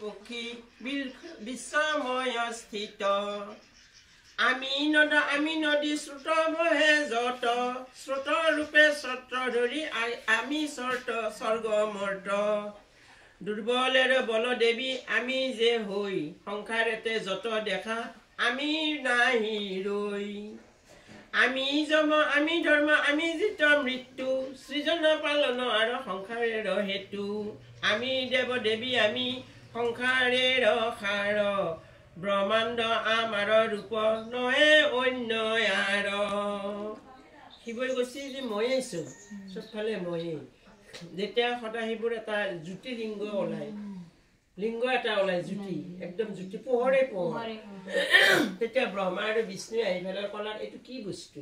পক্ষী বিশ্বময় স্থিত আমি নদী স্ৰোত বহে যত স্ৰোত ৰূপে ছত্ৰ ধৰি আমি স্বৰ্গমৰ্ত দুৰ্বলেৰ বলদেৱী আমি যে হৈ সংসাৰতে যত দেখা আমি নাহি ৰৈ আমি যম আমি ধৰ্ম আমি জিত মৃত্যু সৃজন পালন আৰু সংসাৰেৰ হেতু আমি দেৱ দেৱী আমি সংসাৰেৰ সাৰ ব্ৰহ্মাণ্ড আমাৰ ৰূপ নহে অন্য আৰ শিৱই কৈছে যে ময়ে আছো চবফালে ময়ে যেতিয়া সদাশিৱৰ এটা জ্যোতিলিংগ ওলায় লিংগ এটা ওলায় জ্যোতি একদম জ্যোতি পোহৰে পোহৰ তেতিয়া ব্ৰহ্মা আৰু বিষ্ণুৱে আহি পেলাই ক'লাক এইটো কি বস্তু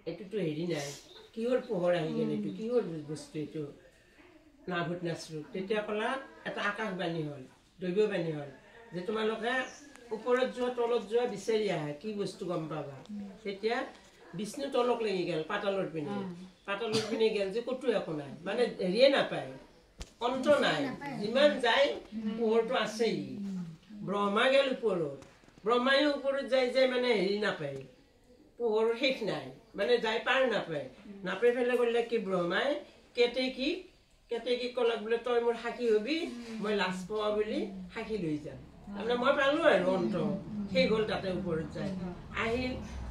এইটোতো হেৰি নাই কিহৰ পোহৰ আহি গ'ল এইটো কিহৰ বস্তু এইটো নাভূত নাচৰো তেতিয়া ক'লাক এটা আকাশবাণী হ'ল দৈৱবাণী হ'ল যে তোমালোকে ওপৰত যোৱা তলত যোৱা বিচাৰি আহা কি বস্তু গম পাবা তেতিয়া বিষ্ণু তলক লাগি গ'ল পাতালৰ পিনে গ'ল যে ক'তো একো নাই মানে হেৰিয়ে নাপায় অন্ত নাই যিমান যায় পোহৰটো আছেই ব্ৰহ্মা গেল ওপৰত ব্ৰহ্মায়ো ওপৰত যাই মানে হেৰি নাপায় পোহৰ শেষ নাই মানে যাই পাৰ নাপায় ফেলে কৰিলে কি ব্ৰহ্মাই কেতেকীক ক'লাক বোলে তই মোৰ সাক্ষী হবি মই লাজ পোৱা বুলি সাক্ষী লৈ যাম তাৰমানে মই পালো আৰু অন্ত সেই গ'ল তাতে ওপৰত যায়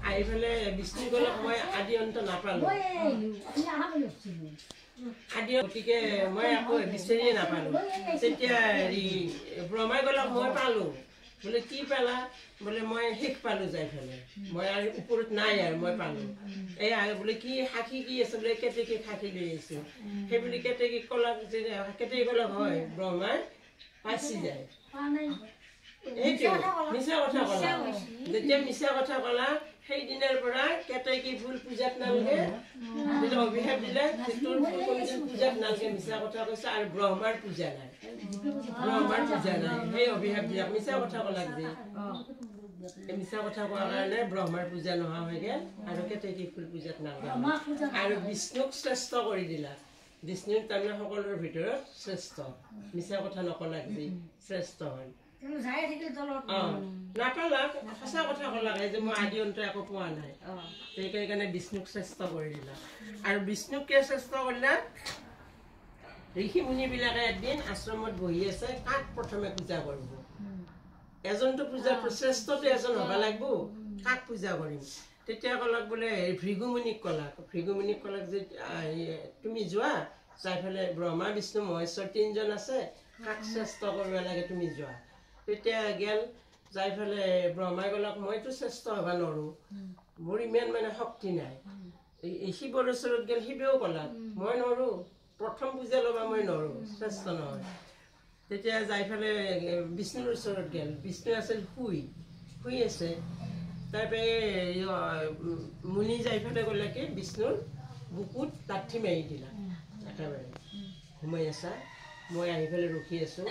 আহি পেলে বিষ্ণু ক'লক মই আদি অন্ত নাপালো গতিকে মই আকৌ বিচাৰিয়ে নাপালো তেতিয়া হেৰি ব্ৰহ্মাই ক'লক মই পালো বোলে কি পালা বোলে মই শেষ পালো যাই পেলাই মই আৰু ওপৰত নাই আৰু মই পালো এই বোলে কি সাক্ষী কি আছে বোলে কেতেকী সাক্ষী লৈ আছো সেই বুলি কেতেকীক ক'লক যে কেতেকী ক'লক হয় ব্ৰহ্মাই পাচি যায় এইটো মিছা কথা ক'লা যেতিয়া মিছা কথা ক'লা সেই দিনাৰ পৰা কেতেকী ফুল পূজাত নালগে যেতিয়া অভিশাপ দিলে তোৰ পূজাত নালগে মিছা কথা কৈছে আৰু ব্ৰহ্মাৰ পূজা নাই সেই অভিশাপ দিলে মিছা কথা ক'লাক যে মিছা কথা কোৱাৰ কাৰণে ব্ৰহ্মাৰ পূজা নোহোৱা হৈ গ'ল আৰু কেতেকী ফুল পূজাত নালগে আৰু বিষ্ণুক শ্ৰেষ্ঠ কৰি দিলা বিষ্ণুক তাৰমানে সকলোৰ ভিতৰত শ্ৰেষ্ঠ মিছা কথা নকলাক যে শ্ৰেষ্ঠ হ'ল নাপালাক সঁচা কথা ক'লাক যে মই আদি অন্ত একো পোৱা নাই সেইকাৰণে বিষ্ণুক শ্ৰেষ্ঠ কৰি দিলা আৰু বিষ্ণুক কিয় শ্ৰেষ্ঠ কৰিলা ঋষি মুনিবিলাকে এদিন আশ্ৰমত বহি আছে কাক প্ৰথমে পূজা কৰিব এজনটো পূজা শ্ৰেষ্ঠটো এজন হ'ব লাগিব কাক পূজা কৰিম তেতিয়া ক'লাক বোলে ভৃগুমুনিক ক'লাক যে তুমি যোৱা যাই পেলাই ব্ৰহ্মা বিষ্ণু মহেশ্বৰ তিনিজন আছে কাক শ্ৰেষ্ঠ কৰিব লাগে তুমি যোৱা তেতিয়া গেল যাই পেলাই ব্ৰহ্মাই ক'লাক মইতো শ্ৰেষ্ঠ হ'ব নোৱাৰো মোৰ ইমান মানে শক্তি নাই শিৱৰ ওচৰত গেল শিৱেও ক'লাক মই নোৱাৰো প্ৰথম পূজা ল'বা মই নোৱাৰো শ্ৰেষ্ঠ নহয় তেতিয়া যাই পেলাই বিষ্ণুৰ ওচৰত গেল বিষ্ণু আছিল শুই আছে তাৰপৰা মুনি যাই পেলাই ক'লে কি বিষ্ণুৰ বুকুত লাঠি মাৰি দিলা একেবাৰে সোমাই আছা মই আহি পেলাই ৰখি আছো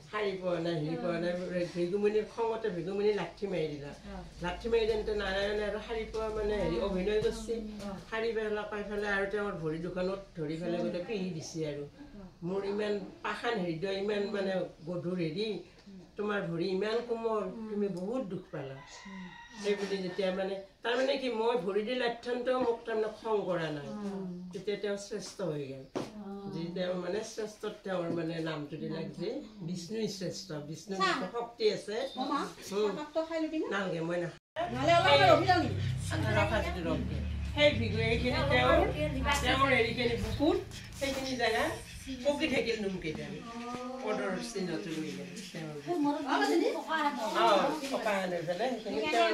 শাৰী পোৱা নাই হেৰি পোৱা নাই ভৃগুমুনিৰ খঙতে ভৃগুমুনি লাঠি মাৰি দিলা লাঠি মাৰি দিওঁতে নাৰায়ণে আৰু শাৰী পোৱা মানে হেৰি অভিনয় কৰিছে শাৰী পেলা পাই পেলাই আৰু তেওঁৰ ভৰি দুখনত ধৰি পেলাই গোটেই পিহি দিছে আৰু মোৰ ইমান পাষাণ হৃদয় ইমান মানে গধুৰ হেৰি তোমাৰ ভৰি ইমান কোমল তুমি বহুত দুখ পালা সেই বুলি যেতিয়া মানে তাৰমানে কি মই ভৰি দিলে অত্যন্তও মোক তাৰমানে খং কৰা নাই তেতিয়া তেওঁ শ্ৰেষ্ঠ হৈ গ'ল যে তেওঁ মানে শ্ৰেষ্ঠ তেওঁৰ মানে নামটো দিলাক যে বিষ্ণু শ্ৰেষ্ঠ বিষ্ণুৰ শক্তি আছে নালগে মই সেই এইখিনি তেওঁৰ হেৰিখিনি বুকুত সেইখিনি জেগা পকি থাকিল নোমকেইটা পদৰ চিহ্নটো লৈ গ'ল পকা আনি পেলাই সেইখিনি তেওঁৰ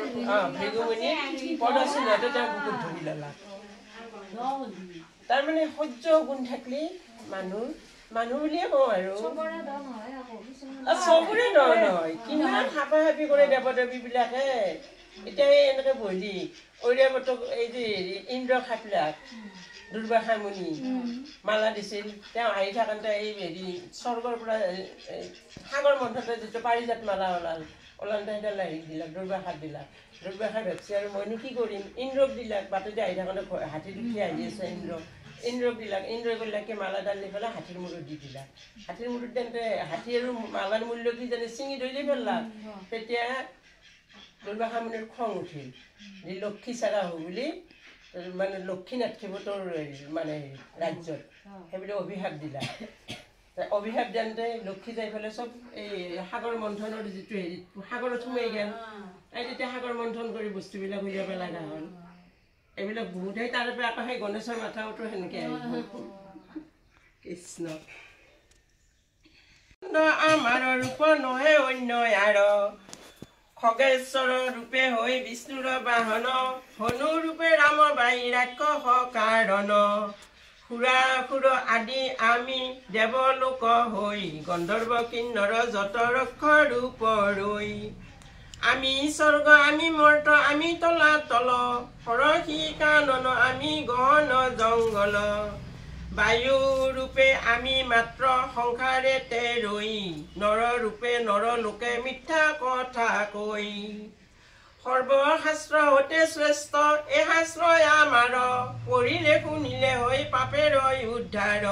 ভৃগুমুনি পদৰ চিহ্নটো তেওঁ বুকুত ধৰি ল'লা তাৰমানে সহ্য গুণ থাকিলে মানুহ বুলিয়ে কওঁ আৰু চবৰে নহয় কিমান হাপাহাপি কৰে দেৱদেৱীবিলাকে এতিয়া এনেকে বহি ঐৰাৱতক এই যে ইন্দ্ৰ খাপলাক দুৰ্বাসা মুনি মালা দিছিল তেওঁ আহি থাকোঁতে এই হেৰি স্বৰ্গৰ পৰা সাগৰ মন্থতে যিটো পাৰিজাত মালা ওলাওঁতে সেইডাল হেৰি দিলাক দুৰ্বাসাক দিলাক দুৰ্বাসাই ভাবছে আৰু মইনো কি কৰিম ইন্দ্ৰক দিলাক বাটতে আহি থাকোঁতে হাতীত উঠি আহি আছে ইন্দ্ৰবিলাকে মালাডাল নি পেলাই হাতীৰ মূৰত দি দিলা হাতীৰ মূৰত দিওঁতে হাতী আৰু মালাৰ মূল্য কি জানে ছিঙি ধৰি পেলালা তেতিয়া দুৰ্বাসামুনিৰ খং উঠিল যে লক্ষী চাৰা হওঁ বুলি মানে লক্ষী নাথিবতৰ মানে ৰাজ্যত সেইবিলাক অভিশাপ দিলা অভিশাপ দিওঁতে লক্ষী যাই পেলাই চব এই সাগৰ মন্থনৰ যিটো হেৰি সাগৰত সোমাই গ'ল তেতিয়া সাগৰ মন্থন কৰি বস্তুবিলাক উলিয়াব লগা হ'ল এইবিলাক বহুত সেই তাৰ পৰা আকৌ সেই গণেশৰ মাথাওতো সেনেকৈ আহিব কৃষ্ণ আমাৰ ৰূপ নহয় অন্য আৰ খগেশ্বৰৰ ৰূপে হৈ বিষ্ণুৰ বাহন হনু ৰূপে ৰাম বাই ৰাক্ষস কাৰণ সুৰাসুৰ আদি আমি দেৱলোক হৈ গন্ধৰ্ব কিন্নৰ যত ৰক্ষ ৰূপ ৰৈ আমি স্বৰ্গ আমি মৰ্ত আমি তলা তল সৰসী কানন আমি গহন জংগল বায়ু ৰূপে আমি মাত্ৰ সংসাৰেতে ৰৈ নৰ ৰূপে নৰ লোকে মিথ্যা কথা কৈ সৰ্বশাস্ত্ৰ হতে শ্ৰেষ্ঠ এই শাস্ত্ৰই আমাৰ পঢ়িলে শুনিলে হৈ পাপেৰ উদ্ধাৰ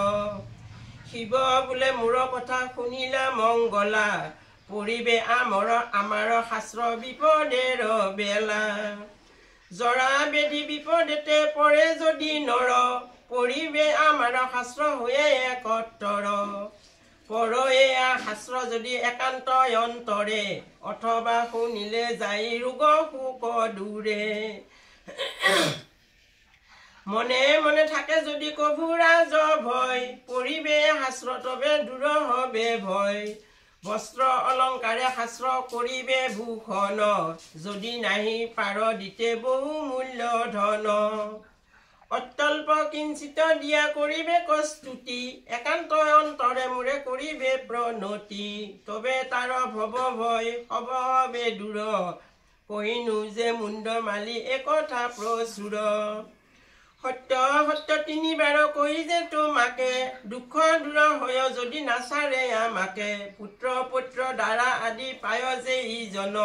শিৱ বোলে মোৰ কথা শুনিলা মংগলা পঢ়িবে আমাৰ শাস্ত্ৰ বিপদেৰ বেলা জৰা বেদী বিপদেতে পৰে যদি নৰ পঢ়িবে আমাৰ শাস্ত্ৰ হৈয়ে একত্তৰ পঢ় এয়া শাস্ত্ৰ যদি একান্ত অন্তৰে অথবা শুনিলে যাই ৰোগ শোক দূৰে মনে মনে থাকে যদি কভুৰাজ ভয় পঢ়িবে শাস্ত্ৰ তবে দূৰ হবে ভয় বস্ত্ৰ অলংকাৰে শাস্ত্ৰ কৰিবে ভূষণ যদি নাহি পাৰ দিতে বহু মূল্য ধন অত্যল্প কিঞ্চিত দিয়া কৰিবে কস্তুতি একান্ত অন্তৰে মোৰে কৰিবে প্ৰণতি তবে তাৰ ভৱ ভয় হব হবে দূৰ কহিনো যে মুণ্ড মালি একথা প্ৰচুৰ সত্য সত্য তিনিবাৰ কহি যে তোমাকে দুখ দূৰ হয় যদি নাচাৰে আমাকে পুত্ৰ পুত্ৰ দ্বাৰা আদি পায় যে ইজন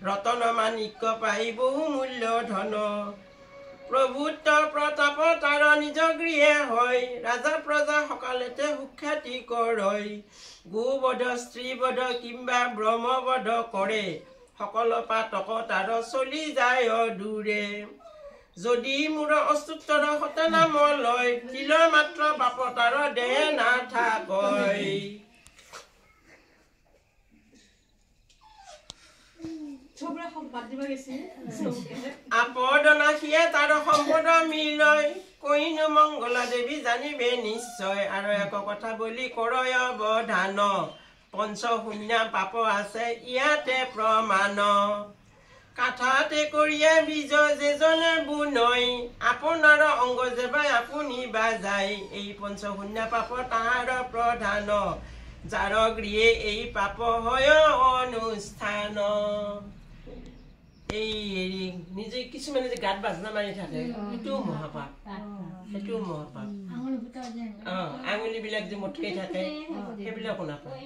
ৰতন মাণিক্য পাই বহু মূল্য ধন প্ৰভুত্ব প্ৰতাপ তাৰ নিজ গৃহে হয় ৰাজা প্ৰজা সকলেতে সুখ্যাতি কৰয় গোবধ স্ত্ৰীবধ কিম্বা ব্ৰহ্মবধ কৰে সকল পাতক তাৰ চলি যায় দূৰে যদি মোৰ অস্তুত্বৰ সতে নাম লয় তিল মাত্ৰ পাপ তাৰ দেহে নাথাকয় আপদ নাশিয়ে তাৰ সম্পদ মিলয় কহিনো মংগলা দেৱী জানিবে নিশ্চয় আৰু এক কথা বুলি কৰয় অৱধান পঞ্চশূন্য পাপ আছে ইয়াতে প্ৰমাণ কাঠাতে কৰিয়ে বীজ যেজনে বুনয় আপোনাৰ অংগ যেবাই আপুনি বাজাই এই পঞ্চশূন্য পাপ তাহাৰ প্ৰধান যাৰ গৃহে এই পাপ হয় অনুষ্ঠান এই হেৰি নিজে কিছুমানে যে গাত বাজনা মাৰি থাকে সেইটোও মহাপাপ সেইটোও মহাপাপ আঙুলিবিলাক যে মটকাই থাকে সেইবিলাকো নাপায়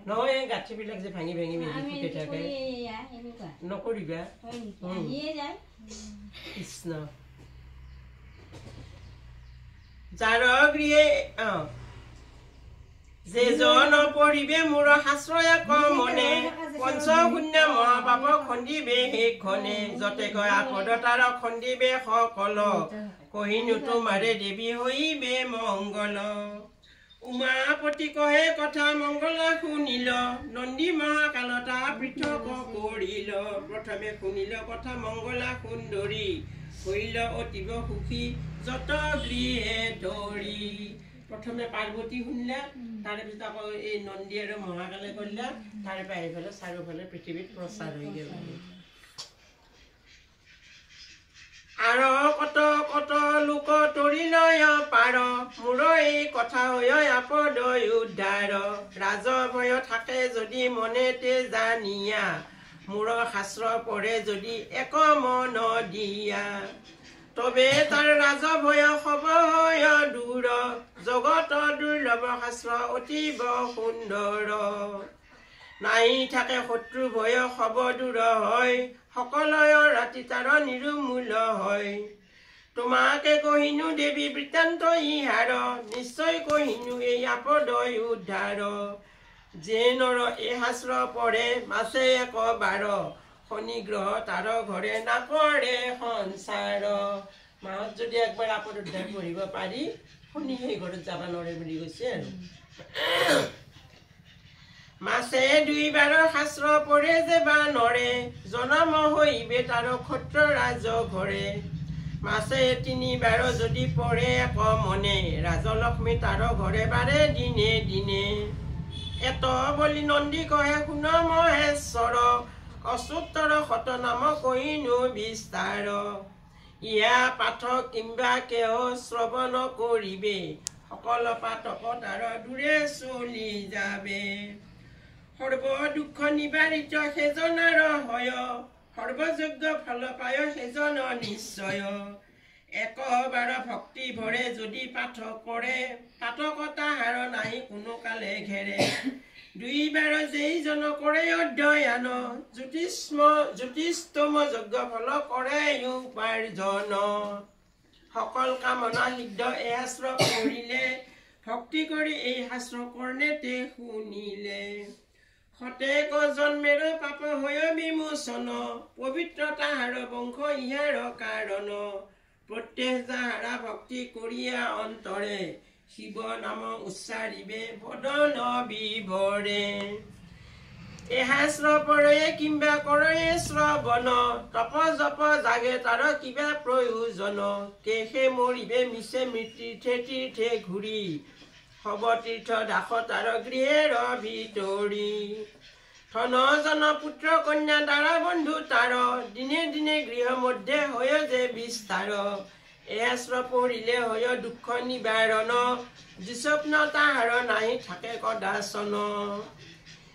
নহয় গাঁঠিবিলাক যে ভাঙি ভাঙি ফুটি থাকে নকৰিবা কৃষ্ণ যাৰ গৃহে যেজন পঢ়িবে মোৰ শাস্ত্ৰ এক মনে পঞ্চশূন্য মহাপাপ খন্দিবে সেইখনে যতে কয় আপদ তাৰ খন্দিবে সকল কহিনো তোমাৰে দেৱী হৈবে মংগল উমাপতি কহে কথা মংগলা শুনিল নন্দী মহাকালতা পৃথক কৰিল প্ৰথমে শুনিল কথা মংগলা সুন্দৰী হৈল অতিব সুখী যত গৃহে ধৰি প্ৰথমে পাৰ্বতী শুনিলা তাৰে পিছত আকৌ এই নন্দী আৰু মহাকালে কৰিলা তাৰে পৰা আহি পেলাই চাৰিওফালে পৃথিৱীত প্ৰচাৰ হৈ গ'ল আৰু কত কত লোক তৰিলয় পাৰ মোৰ এই কথা হৈ আপদ উদ্ধাৰ ৰাজ ভয় থাকে যদি মনেতে জানিয়া মোৰ শাস্ত্ৰ পঢ়ে যদি এক মন দিয়া তবে তাৰ ৰাজ ভয় হব হয় দূৰ জগত দুৰ্লভ শাস্ত্ৰ অতিব সুন্দৰ নাই থাকে শত্ৰু ভয় হব দূৰ হয় সকলয় ৰাতি তাৰ নিৰুমূল হয় তোমাকে কহিনু দেৱী বৃত্তান্ত ইহাৰ নিশ্চয় কহিনু এই আপদয় উদ্ধাৰ যে নৰ এই শাস্ত্ৰ পঢ়ে মাছে একবাৰ শনি গ্ৰহ তাৰ ঘৰে নাপৰে সংসাৰ মাহত যদি একবাৰ আপদ উদ্ধাৰ কৰিব পাৰি শনি সেই ঘৰত যাব নোৱাৰে বুলি কৈছে আৰু মাছে দুইবাৰ শাস্ত্ৰ পঢ়ে যে বা নৰে জনম হৈবে তাৰ ক্ষত্ৰ ৰাজ ঘৰে মাছে তিনিবাৰ যদি পঢ়ে এক মনে ৰাজলক্ষ্মী তাৰ ঘৰে বাৰে দিনে দিনে এত বলি নন্দী কহে শুন মহেশ্বৰ অচ্যুতৰ শত নাম কহিনু বিস্তাৰ ইয়া পাঠ কিম্বা কেহ শ্ৰৱণ কৰিবে সকল পাতক তাৰ দূৰে চলি যাবে সৰ্ব দুখ নিবাৰিত সেজনাৰ হয় সৰ্বযোগ্য ফল পায় সেজন নিশ্চয় একবাৰ ভক্তি ভৰে যদি পাঠ কৰে পাঠক তাহাৰ নাই কোনো কালে ঘেৰে দুইবাৰ যেইজন কৰে অধ্যয়ন জ্যোতিষতম যজ্ঞ ফল কৰে উপাৰ্জন সকল কামনা সিদ্ধ এই শাস্ত্ৰ পঢ়িলে ভক্তি কৰি এই শাস্ত্ৰ কৰ্ণেতে শুনিলে সতেক জন্মেৰ পাপ হয় বিমোচন পবিত্ৰ তাহাৰ বংশ ইহাৰ কাৰণ প্ৰত্যেক যাহাৰা ভক্তি কৰিয়া অন্তৰে শিৱ নাম উচ্চাৰিবে বদন বিভৰে এই শাস্ত্ৰ পঢ়ে কিম্বা কৰে শ্ৰৱণ তপ জপ জাগে তাৰ কিবা প্ৰয়োজন কেহে মৰিবে মিছে মৃত্যুৰ্থে তীৰ্থে ঘূৰি হব তীৰ্থ দাস তাৰ গৃহেৰ ভিতৰি ধন জন পুত্ৰ কন্যা দ্বাৰা বন্ধু তাৰ দিনে দিনে গৃহ মধ্যে হয় যে বিস্তাৰ এই শাস্ত্ৰ পঢ়িলে হয় দুখ নিবাৰণ যিস্বপ্ন তাহাৰ নাহি থাকে কদাচন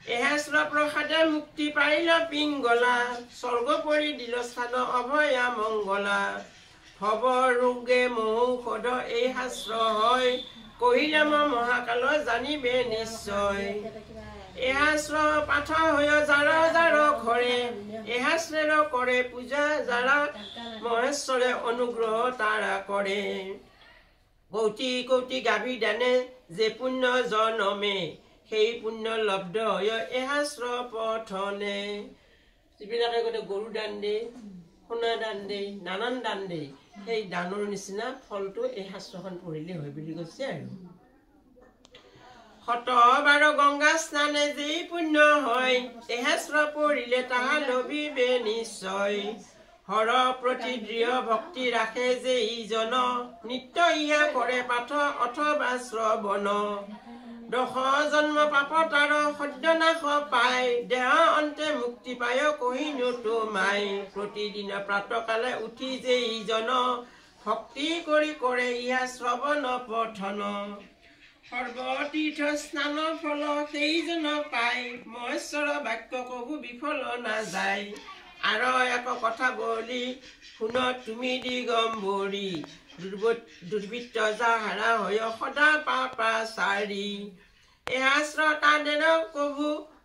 এই শাস্ত্ৰ প্ৰসাদে মুক্তি পাইল পিংগলা স্বৰ্গ পৰি দিল স্থান অভয়া মংগলা ভৱ ৰোগে মহৌষধ এই শাস্ত্ৰ হয় কহিলে মহাকাল জানিবে নিশ্চয় এই শাস্ত্ৰ পাঠ হয় যাৰ যাৰ ঘৰে এই শাস্ত্ৰেৰ কৰে পূজা যাৰা মহেশ্বৰে অনুগ্ৰহ তাৰা কৰে কৌটি কৌটি গাভী দানে যে পুণ্য জনমে সেই পুণ্য লব্ধ হয় এই শাস্ত্ৰ পঠনে যিবিলাকে গোটেই গৰু দান দিয়ে সোণা দান দিয়ে নানান দান দিয়ে সেই দানৰ নিচিনা ফলটো এই শাস্ত্ৰখন পঢ়িলে হয় বুলি কৈছে আৰু শতবাৰ গংগা স্নানে যি পুণ্য হয় এই শাস্ত্ৰ পঢ়িলে তাহা লভিবে নিশ্চয় হৰ প্ৰতি দৃঢ় ভক্তি ৰাখে যে ইজন নিত্য ইহা কৰে পাঠ অথবা শ্ৰৱণ দশ জন্ম পাপ তাৰ সদ্যনাশ পায় দেহ অন্তে মুক্তি পায় কহিনু তোমাই প্ৰতিদিন প্ৰাতকালে উঠি যে ইজন ভক্তি কৰি কৰে ইহা শ্ৰৱণ পঠন সৰ্বতীৰ্থ স্নান ফল সেইজন পায় মহেশ্বৰ বাক্য কহু বিফল নাযায় আৰু এক কথা বলি শুন তুমি দিগম্বৰী দুৰ্বৃত্ত যাহাৰা হয় সদা পাপাচাৰী এই শাস্ত্ৰ তাদেৰ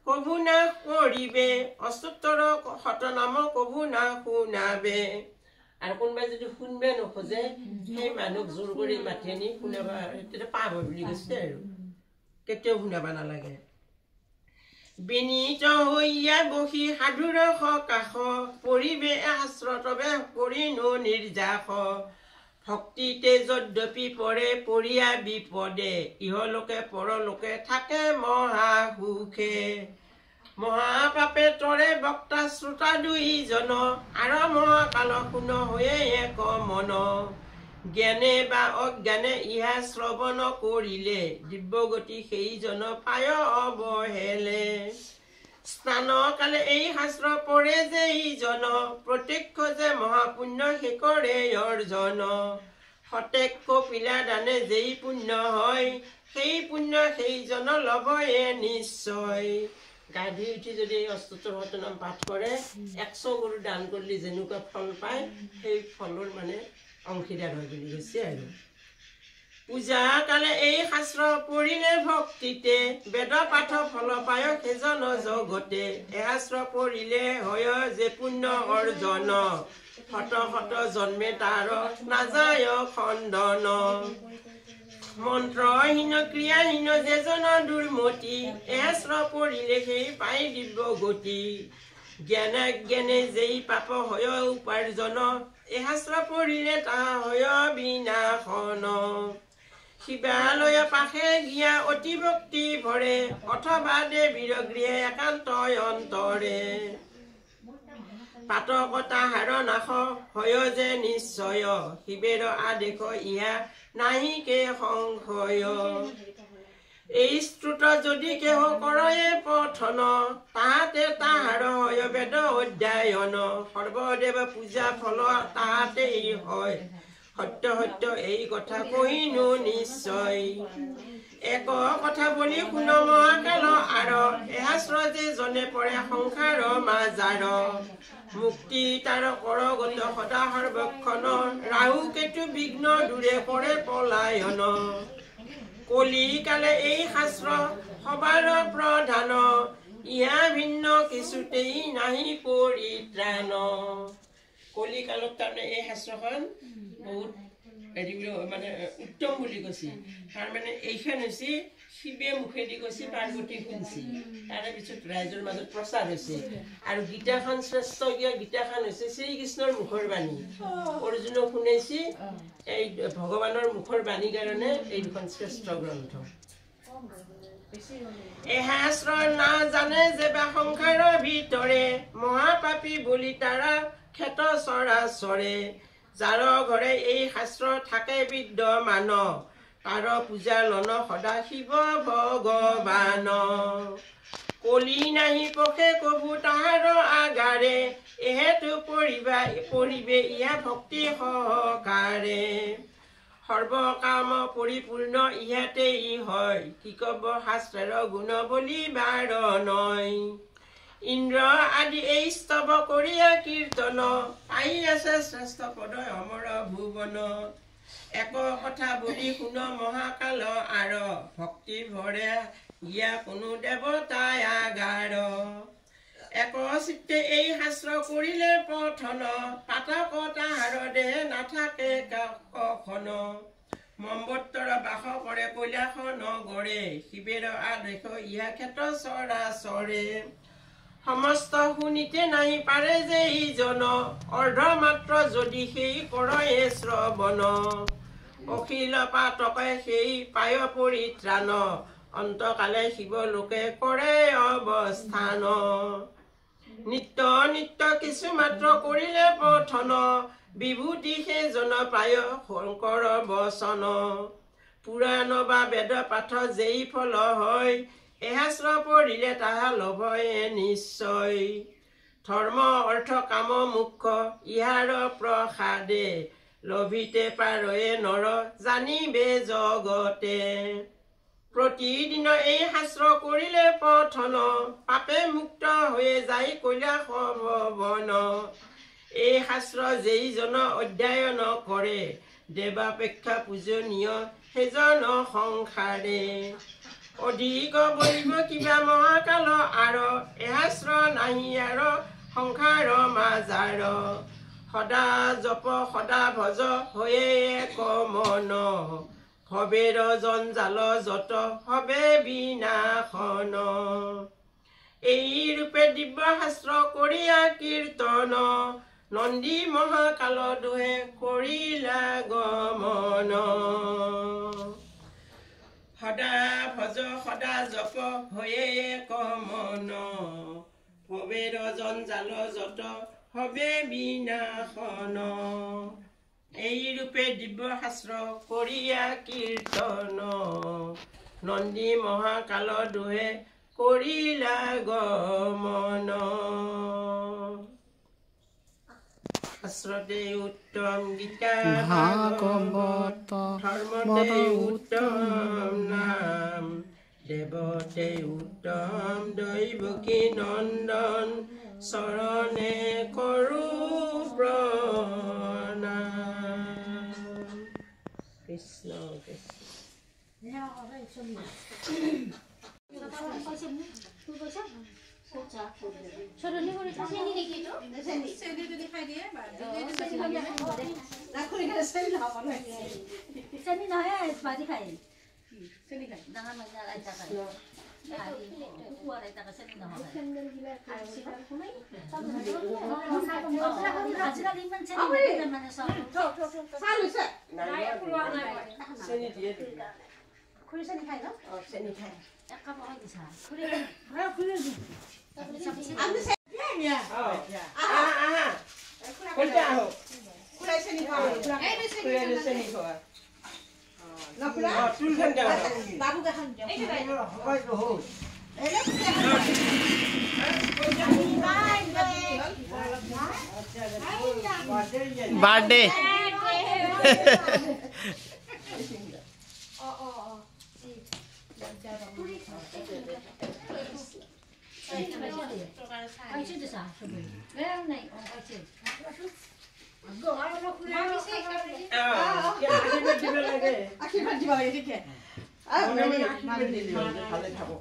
কভু না কৰিবে অচ্যুতৰ শত নাম কভু না শুনাবে আৰু কোনোবাই যদি শুনবে নোখোজে সেই মানুহক জোৰ কৰি মাতি আনি শুনাবা তেতিয়া পাব বুলি কৈছে আৰু কেতিয়াও শুনাবা নালাগে বিনীত হৈয়া বহি সাধুৰ কাষ পৰিবে শাস্ত্ৰ তবে কৰিনো নিৰ্যাস ভক্তিতে যদ্যপি পৰে পৰিয়া বিপদে ইহলোকে পৰলোকে থাকে মহা সুখে মহাপাপে তৰে বক্তা শ্ৰোতা দুইজন আৰু মহাকাল শুন হৈয়ে এক মন জ্ঞানে বা অজ্ঞানে ইহা শ্ৰৱণ কৰিলে দিব্যগতি সেইজন পায় অৱহেলে স্নানকালে এই শাস্ত্ৰ পঢ়ে যে ইজন প্ৰত্যক্ষ যে মহাপুণ্য সে কৰে অৰ্জন সতেক কপিলা দানে যেই পুণ্য হয় সেই পুণ্য সেইজন লবয়ে নিশ্চয় গা ধুই উঠি যদি অচ্যুতৰ শত নাম পাঠ কৰে 100 গৰু দান কৰিলে যেনেকুৱা ফল পায় সেই ফলৰ মানে অংশীদাৰ হয় বুলি কৈছে আৰু পূজা কালে এই শাস্ত্ৰ পঢ়িলে ভক্তিতে বেদ পাঠ ফল পায় সেইজন জগতে এই শাস্ত্ৰ পঢ়িলে হয় যে পুণ্য অৰ্জন শত শত জন্মে তাৰ নাযায় খণ্ডন মন্ত্ৰহীন ক্ৰিয়াহীন যেজন দুৰ্মতি এই শাস্ত্ৰ পঢ়িলে সেই পাই দিব্য গতি জ্ঞানে জ্ঞানে যেই পাপ হয় উপাৰ্জন এই শাস্ত্ৰ পঢ়িলে তাৰ হয় বিনাশন শিৱালয় পাশে গিয়া অতি ভক্তি ভৰে অথবা দেৱীৰ গৃহে একান্ত অন্তৰে পাতকতা হাৰ নাশ হয় যে নিশ্চয় শিৱেৰ আদেশ ইহা নাহিকে সংশয় এই স্ত্ৰোত যদি কেহ কৰে পঠন তাহাতে তাহাৰ হয় বেদ অধ্যয়ন সৰ্বদেৱ পূজা ফল তাহাতেই হয় সত্য সত্য এই কথা কহিনো নিশ্চয় এক কথা বলি শুন মহাকাল আৰ এই শাস্ত্ৰ যে জনে পৰে সংসাৰ মাজাৰ মুক্তি তাৰ কৰগত সদা সৰ্বক্ষণ ৰাহু কেতু বিঘ্ন দূৰে কৰে পলায়ন কলি কালে এই শাস্ত্ৰ সবাৰ প্ৰধান ইহা ভিন্ন কিছুতেই নাহি পৰিত্ৰাণ কলি কালত তাৰমানে এই শাস্ত্ৰখন বহুত মানে উত্তম বুলি কৈছে তাৰ মানে এইখন হৈছে শিৱে মুখেদি কৈছে পাৰ্বতী শুনছি তাৰে পিছত ৰাইজৰ মাজত প্ৰচাৰ হৈছে আৰু গীতাখন শ্ৰেষ্ঠ গীতাখন হৈছে শ্ৰীকৃষ্ণৰ মুখৰ বাণী অৰ্জুনক শুনাইছি এই ভগৱানৰ মুখৰ বাণী কাৰণে এই দুখন শ্ৰেষ্ঠ গ্ৰন্থ এই শাস্ত্ৰ নাজানে যে বা সংসাৰৰ ভিতৰে মহাপাপী বুলি তাৰা ক্ষেত চৰাচৰে যাৰ ঘৰে এই শাস্ত্ৰ থাকে বিদ্যমান তাৰ পূজা লন সদা শিৱ ভগৱান কলি নাহি পখে কবু তাহাৰ আগাৰে এহেতু পঢ়িবে ইয়া ভক্তি সহকাৰে সৰ্বকাম পৰিপূৰ্ণ ইহাতেই হয় কি কব শাস্ত্ৰৰ গুণ বুলি বাৰ নয় ইন্দ্ৰ আদি এই স্তৱ কৰিয়া কীৰ্তন পাই আছে শ্ৰেষ্ঠ পদ অমৰ ভুৱন এক কথা বুলি শুন মহাকাল আৰ ভক্তি ভৰে ইয়া কোনো দেৱতাই আগাৰ এক চিত্তে এই শাস্ত্ৰ কৰিলে পঠন পাতক তাহাৰ দেহে নাথাকে কখন মম্বত্তৰ বাস কৰে কৈলাস নগৰে শিৱেৰ আদেশ ইহা ক্ষেত্ৰ চৰাচৰে সমস্ত শুনিতে নাহি পাৰে যে ইজন অৰ্ধ মাত্ৰ যদি সেই কৰে শ্ৰৱণ অখিল পাতকে সেই পায় পৰিত্ৰাণ অন্তকালে শিৱ লোকে কৰে অৱস্থান নিত্য নিত্য কিছু মাত্ৰ কৰিলে পঠন বিভূতি সেইজন পায় শংকৰ বচন পুৰাণ বা বেদ পাঠ যেই ফল হয় এই শাস্ত্ৰ পঢ়িলে তাহা লভয়ে নিশ্চয় ধৰ্ম অৰ্থ কাম মুখ্য ইহাৰ প্ৰসাদে লভিতে পাৰে নৰ জানিবে জগতে প্ৰতিদিন এই শাস্ত্ৰ কৰিলে পঠন পাপে মুক্ত হৈ যায় কৈলাস ভৱন এই শাস্ত্ৰ যেইজন অধ্যয়ন কৰে দেৱাপেক্ষা পূজনীয় সেইজন সংসাৰে অধিক বলিব কিবা মহাকাল আৰ এই শাস্ত্ৰ নাহি আৰ সংসাৰ মাজাৰ সদা জপ সদা ভজ হৈয়ে এক মন ভৱেৰ জঞ্জাল যত হবে বিনাশন এই ৰূপে দিব্য শাস্ত্ৰ কৰিয়া কীৰ্তন নন্দী মহাকাল দুহে কৰিলা গমন সদা ভজ সদা জপ হৈয়ে এক মন ভৱেৰ জঞ্জাল যত হবে বিনাশন এই ৰূপে দিব্য শাস্ত্ৰ কৰিয়া কীৰ্তন নন্দী মহাকাল দুহে কৰিলা গমন শাস্ত্ৰতে উত্তম গীতা ভাগৱত ধৰ্মতে উত্তম নাম দেৱতে উত্তম দৈৱকী নন্দন চৰণে কৰো প্ৰণাম কৃষ্ণ কৃষ্ণ চৰনি কৰি চেনি নেকি তো চেনি যদি খাই দিয়ে বা চেনি নহয় বাজি খাই চেনি খাই ডাঙৰ মজা আইতা খাই কুকুৱাৰ আইতা চেনি নহয় আজিকালি ইমান চেনি মানে চব চেনি দিয়ে খুৰী চেনি খাই ন চেনি খাই এক কাপ হয় দিছা খুৰী আমি চেনি কইটা আহো খুৰাই চেনি খাওঁ খুৰাই চেনি খোৱা না খুৰা তুলখান দিয়া বাবুক এখন দিওঁ বাৰ্থডে খাইছে দিছা সবে বেয়া নাই খাইছে আশীৰ্বাদ দিবা লাগে ঠিকে ভালে থাকো